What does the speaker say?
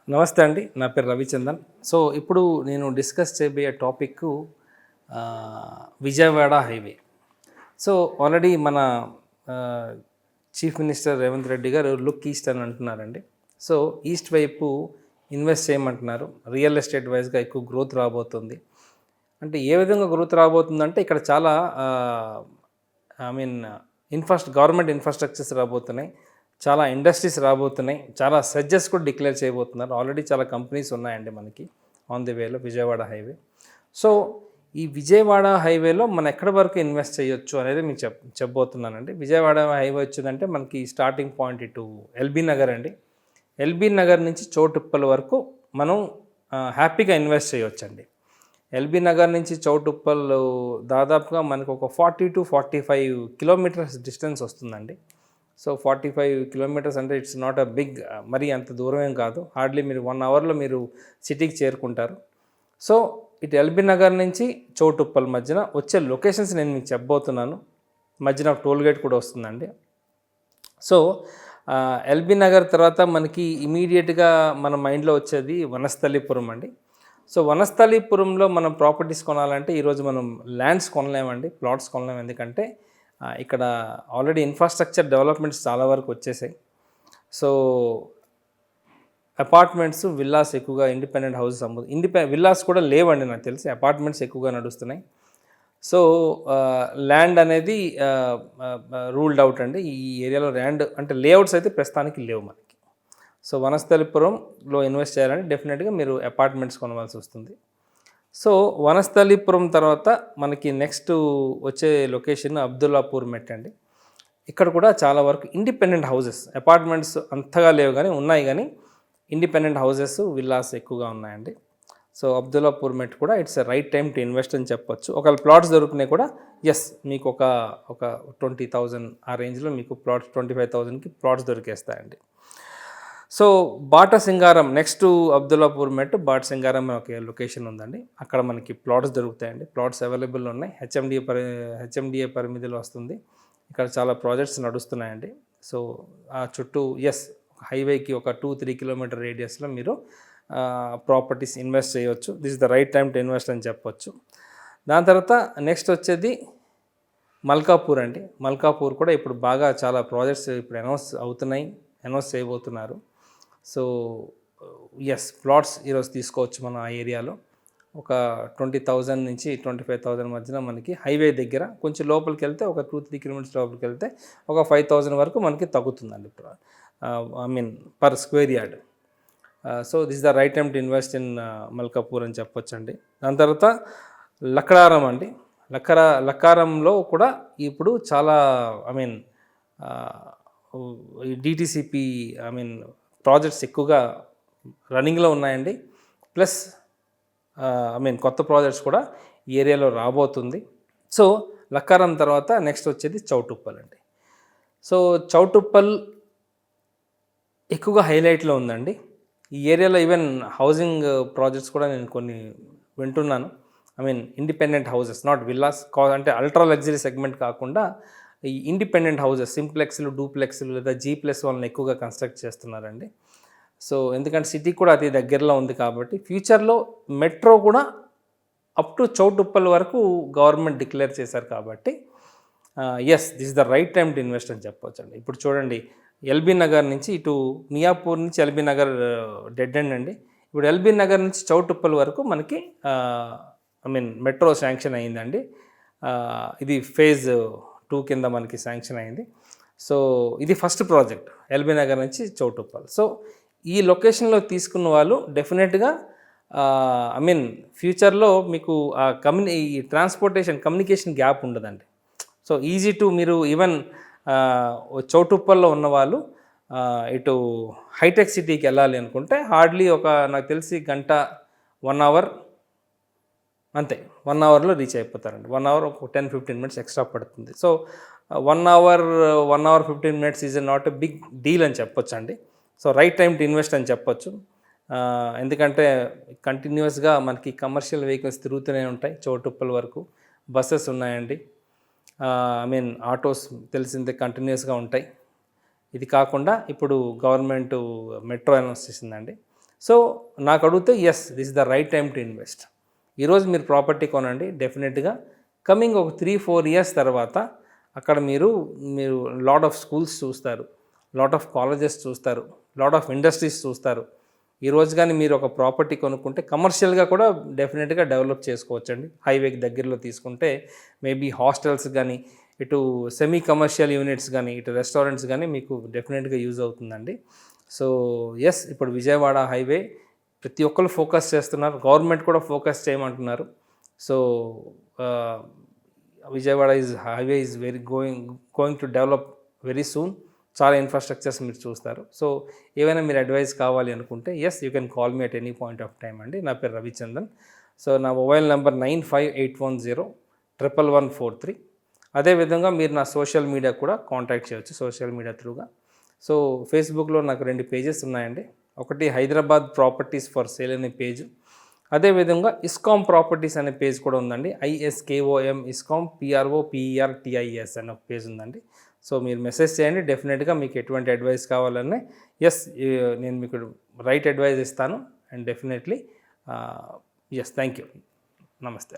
నమస్తే అండి. నా పేరు రవిచందన్. సో, ఇప్పుడు నేను డిస్కస్ చేయబోయే topic Vijayawada highway. So, already మన ఆహ్, చీఫ్ మినిస్టర్ రేవంత్ రెడ్డి గారు లుక్ ఈస్ట్ అని అంటున్నారండి. సో, ఈస్ట్ వైపు ఇన్వెస్ట్ చేయమంటున్నారు. రియల్ ఎస్టేట్ వైస్‌గా ఎక్కువ గ్రోత్ రాబోతుంది. అంటే ఏ విధంగా గ్రోత్ రాబోతుందంటే ఇక్కడ చాలా ఐ మీన్ గవర్నమెంట్ ఇన్‌ఫ్రాస్ట్రక్చర్స్ రాబోతున్నాయి. చాలా ఇండస్ట్రీస్ రాబోతున్నాయి. చాలా సెడ్జెస్ కూడా డిక్లేర్ చేయబోతున్నారు. ఆల్రెడీ చాలా కంపెనీస్ ఉన్నాయండి మనకి ఆన్ ది వేలో విజయవాడ హైవే. సో, ఈ విజయవాడ హైవేలో మనం ఎక్కడి వరకు ఇన్వెస్ట్ చేయొచ్చు అనేది మీకు చెప్పబోతున్నానండి. విజయవాడ హైవే వచ్చిందంటే మనకి స్టార్టింగ్ పాయింట్ ఇటు ఎల్బీ నగర్ అండి. ఎల్బీ నగర్ నుంచి చౌటుప్పల్ వరకు మనం హ్యాపీగా ఇన్వెస్ట్ చేయొచ్చండి. ఎల్బీ నగర్ నుంచి చౌటుప్పల్ దాదాపుగా మనకు ఒక 40-45 కిలోమీటర్స్ డిస్టెన్స్ వస్తుందండి. సో 45 కిలోమీటర్స్ అంటే ఇట్స్ నాట్ అ బిగ్, మరీ అంత దూరం ఏం కాదు. హార్డ్లీ మీరు 1 అవర్లో మీరు సిటీకి చేరుకుంటారు. సో ఇటు ఎల్బీ నగర్ నుంచి చౌటుప్పల్ మధ్యన వచ్చే లొకేషన్స్ నేను మీకు చెప్పబోతున్నాను. మధ్యన టోల్ గేట్ కూడా వస్తుందండి. సో ఎల్బీ నగర్ తర్వాత మనకి ఇమీడియట్గా మన మైండ్లో వచ్చేది వనస్థలీపురం అండి. సో వనస్థలీపురంలో మనం ప్రాపర్టీస్ కొనాలంటే ఈరోజు మనం ల్యాండ్స్ కొనలేమండి, ప్లాట్స్ కొనలేము. ఎందుకంటే ఇక్కడ ఆల్రెడీ ఇన్ఫ్రాస్ట్రక్చర్ డెవలప్మెంట్స్ చాలా వరకు వచ్చేసాయి. సో అపార్ట్మెంట్స్, విల్లాస్ ఎక్కువగా ఇండిపెండెంట్ హౌసెస్ విల్లాస్ కూడా లేవండి నాకు తెలిసి, అపార్ట్మెంట్స్ ఎక్కువగా నడుస్తున్నాయి. సో ల్యాండ్ అనేది రూల్డ్ అవుట్ అండి. ఈ ఏరియాలో ల్యాండ్ అంటే లేఅవుట్స్ అయితే ప్రస్తుతానికి లేవు మనకి. సో వనస్థలిపురంలో ఇన్వెస్ట్ చేయాలంటే డెఫినెట్గా మీరు అపార్ట్మెంట్స్ కొనవలసి వస్తుంది. సో వనస్థలీపురం తర్వాత మనకి నెక్స్ట్ వచ్చే లొకేషన్ అబ్దుల్లాపూర్ మెట్ అండి. ఇక్కడ కూడా చాలా వరకు ఇండిపెండెంట్ హౌసెస్, అపార్ట్మెంట్స్ అంతగా లేవు కానీ ఉన్నాయి, కానీ ఇండిపెండెంట్ హౌసెస్, విల్లాస్ ఎక్కువగా ఉన్నాయండి. సో అబ్దుల్లాపూర్ మెట్ కూడా it's a right time to invest అని చెప్పొచ్చు. ఒకవేళ ప్లాట్స్ దొరుకుతున్నాయి కూడా మీకు ఒక 20,000 ఆ రేంజ్లో మీకు ప్లాట్స్, 25,000కి ప్లాట్స్ దొరికేస్తాయండి. సో బాట సింగారం నెక్స్ట్ అబ్దుల్లాపూర్ మెట్ బాట సింగారం ఒక లొకేషన్ ఉందండి. అక్కడ మనకి ప్లాట్స్ దొరుకుతాయండి. ప్లాట్స్ అవైలబుల్ ఉన్నాయి. హెచ్ఎండిఏ పరిమితిలో వస్తుంది. ఇక్కడ చాలా ప్రాజెక్ట్స్ నడుస్తున్నాయండి. సో ఆ చుట్టూ హైవేకి ఒక 2-3 కిలోమీటర్ రేడియస్లో మీరు ప్రాపర్టీస్ ఇన్వెస్ట్ చేయవచ్చు. This is the right time to invest అని చెప్పొచ్చు. దాని తర్వాత నెక్స్ట్ వచ్చేది మల్కాపూర్ అండి. మల్కాపూర్ కూడా ఇప్పుడు బాగా చాలా ప్రాజెక్ట్స్ ఇప్పుడు అనౌన్స్ చేయబోతున్నారు. సో ప్లాట్స్ ఈరోజు తీసుకోవచ్చు మనం ఆ ఏరియాలో. ఒక 20,000 నుంచి 25,000 మధ్యన మనకి హైవే దగ్గర, కొంచెం లోపలికి వెళ్తే ఒక 2-3 కిలోమీటర్స్ లోపలికి వెళ్తే ఒక 5,000 వరకు మనకి తగ్గుతుందండి ఇప్పుడు, per square yard. So this is the right time to invest in Malkapur అని చెప్పొచ్చండి. దాని తర్వాత లక్కడారం అండి. లక్కారంలో కూడా ఇప్పుడు చాలా డిటిసిపి ప్రాజెక్ట్స్ ఎక్కువగా రన్నింగ్లో ఉన్నాయండి. ప్లస్ కొత్త ప్రాజెక్ట్స్ కూడా ఈ ఏరియాలో రాబోతుంది. సో లక్కారం తర్వాత నెక్స్ట్ వచ్చేది చౌటుప్పల్ అండి. సో చౌటుప్పల్ ఎక్కువగా హైలైట్లో ఉందండి. ఈ ఏరియాలో ఈవెన్ హౌసింగ్ ప్రాజెక్ట్స్ కూడా నేను కొన్ని వింటున్నాను. ఇండిపెండెంట్ హౌసెస్, నాట్ విల్లాస్, అంటే అల్ట్రా లగ్జరీ సెగ్మెంట్ కాకుండా ఈ ఇండిపెండెంట్ హౌసెస్, సింప్లెక్స్లు, డూప్లెక్స్లు లేదా G+1 ఎక్కువగా కన్స్ట్రక్ట్ చేస్తున్నారండి. సో ఎందుకంటే సిటీ కూడా అతి దగ్గరలో ఉంది కాబట్టి ఫ్యూచర్లో మెట్రో కూడా అప్ టు చౌటుప్పల్ వరకు గవర్నమెంట్ డిక్లేర్ చేశారు కాబట్టి this is the right time to invest అని చెప్పొచ్చండి. ఇప్పుడు చూడండి, ఎల్బీ నగర్ నుంచి ఇటు మియాపూర్ నుంచి ఎల్బీ నగర్ డెడ్ ఎండ్ అండి. ఇప్పుడు ఎల్బీ నగర్ నుంచి చౌటుప్పల్ వరకు మనకి మెట్రో శాంక్షన్ అయిందండి. ఇది ఫేజ్ 2 కింద మనకి శాంక్షన్ అయింది. సో ఇది ఫస్ట్ ప్రాజెక్ట్ ఎల్బీ నగర్ నుంచి చౌటుప్పల్. సో ఈ లొకేషన్లో తీసుకున్న వాళ్ళు డెఫినెట్గా ఫ్యూచర్లో మీకు ఈ ట్రాన్స్పోర్టేషన్, కమ్యూనికేషన్ గ్యాప్ ఉండదండి. సో ఈజీ టు మీరు ఈవెన్ చౌటుప్పల్లో ఉన్నవాళ్ళు ఇటు హైటెక్ సిటీకి వెళ్ళాలి అనుకుంటే హార్డ్లీ నాకు తెలిసి గంట 1 అవర్ అంతే, 1 అవర్లో రీచ్ అయిపోతారండి. 1 అవర్ ఒక 10-15 మినిట్స్ ఎక్స్ట్రా పడుతుంది. So 1 hour 15 minutes is not a big deal అని చెప్పొచ్చు అండి. So right time to invest అని చెప్పొచ్చు. ఎందుకంటే కంటిన్యూస్గా మనకి కమర్షియల్ వెహికల్స్ తిరుగుతూనే ఉంటాయి. చౌటుప్పల్ వరకు బస్సెస్ ఉన్నాయండి. ఆటోస్ తెలిసిందే కంటిన్యూస్గా ఉంటాయి. ఇది కాకుండా ఇప్పుడు గవర్నమెంట్ మెట్రో అనౌన్స్ చేసిందండి. సో నాకు అడిగితే yes this is the right time to invest. ఈరోజు మీరు ప్రాపర్టీ కొనండి, డెఫినెట్గా కమింగ్ ఒక 3-4 ఇయర్స్ తర్వాత అక్కడ మీరు లాట్ ఆఫ్ స్కూల్స్ చూస్తారు, లాట్ ఆఫ్ కాలేజెస్ చూస్తారు, లాట్ ఆఫ్ ఇండస్ట్రీస్ చూస్తారు. ఈరోజు కానీ మీరు ఒక ప్రాపర్టీ కొనుక్కుంటే కమర్షియల్గా కూడా డెఫినెట్గా డెవలప్ చేసుకోవచ్చండి. హైవేకి దగ్గరలో తీసుకుంటే మేబీ హాస్టల్స్ కానీ, ఇటు సెమీ కమర్షియల్ యూనిట్స్ కానీ, ఇటు రెస్టారెంట్స్ కానీ మీకు డెఫినెట్గా యూజ్ అవుతుందండి. సో ఎస్, ఇప్పుడు విజయవాడ హైవే ప్రతి ఒక్కరు ఫోకస్ చేస్తున్నారు, గవర్నమెంట్ కూడా ఫోకస్ చేయమంటున్నారు. So Vijayawada highway is going to develop very soon. చాలా ఇన్ఫ్రాస్ట్రక్చర్స్ మీరు చూస్తారు. సో ఏవైనా మీరు అడ్వైస్ కావాలి అనుకుంటే yes, you can call me at any point of time అండి. నా పేరు రవిచందన్. సో నా మొబైల్ నెంబర్ 9581011143. అదేవిధంగా మీరు నా సోషల్ మీడియా కూడా కాంటాక్ట్ చేయవచ్చు, సోషల్ మీడియా త్రూగా. సో ఫేస్బుక్లో నాకు 2 పేజెస్ ఉన్నాయండి. ఒకటి హైదరాబాద్ ప్రాపర్టీస్ ఫర్ సేల్ అనే పేజ్, అదేవిధంగా ఇస్కామ్ ప్రాపర్టీస్ అనే పేజ్ కూడా ఉందండి. ISKOM ఇస్కామ్ PROPERTIS అనే ఒక పేజ్ ఉందండి. సో మీరు మెసేజ్ చేయండి, డెఫినెట్గా మీకు ఎటువంటి అడ్వైస్ కావాలన్నా ఎస్, నేను మీకు రైట్ అడ్వైస్ ఇస్తాను. And definitely yes, thank you, నమస్తే.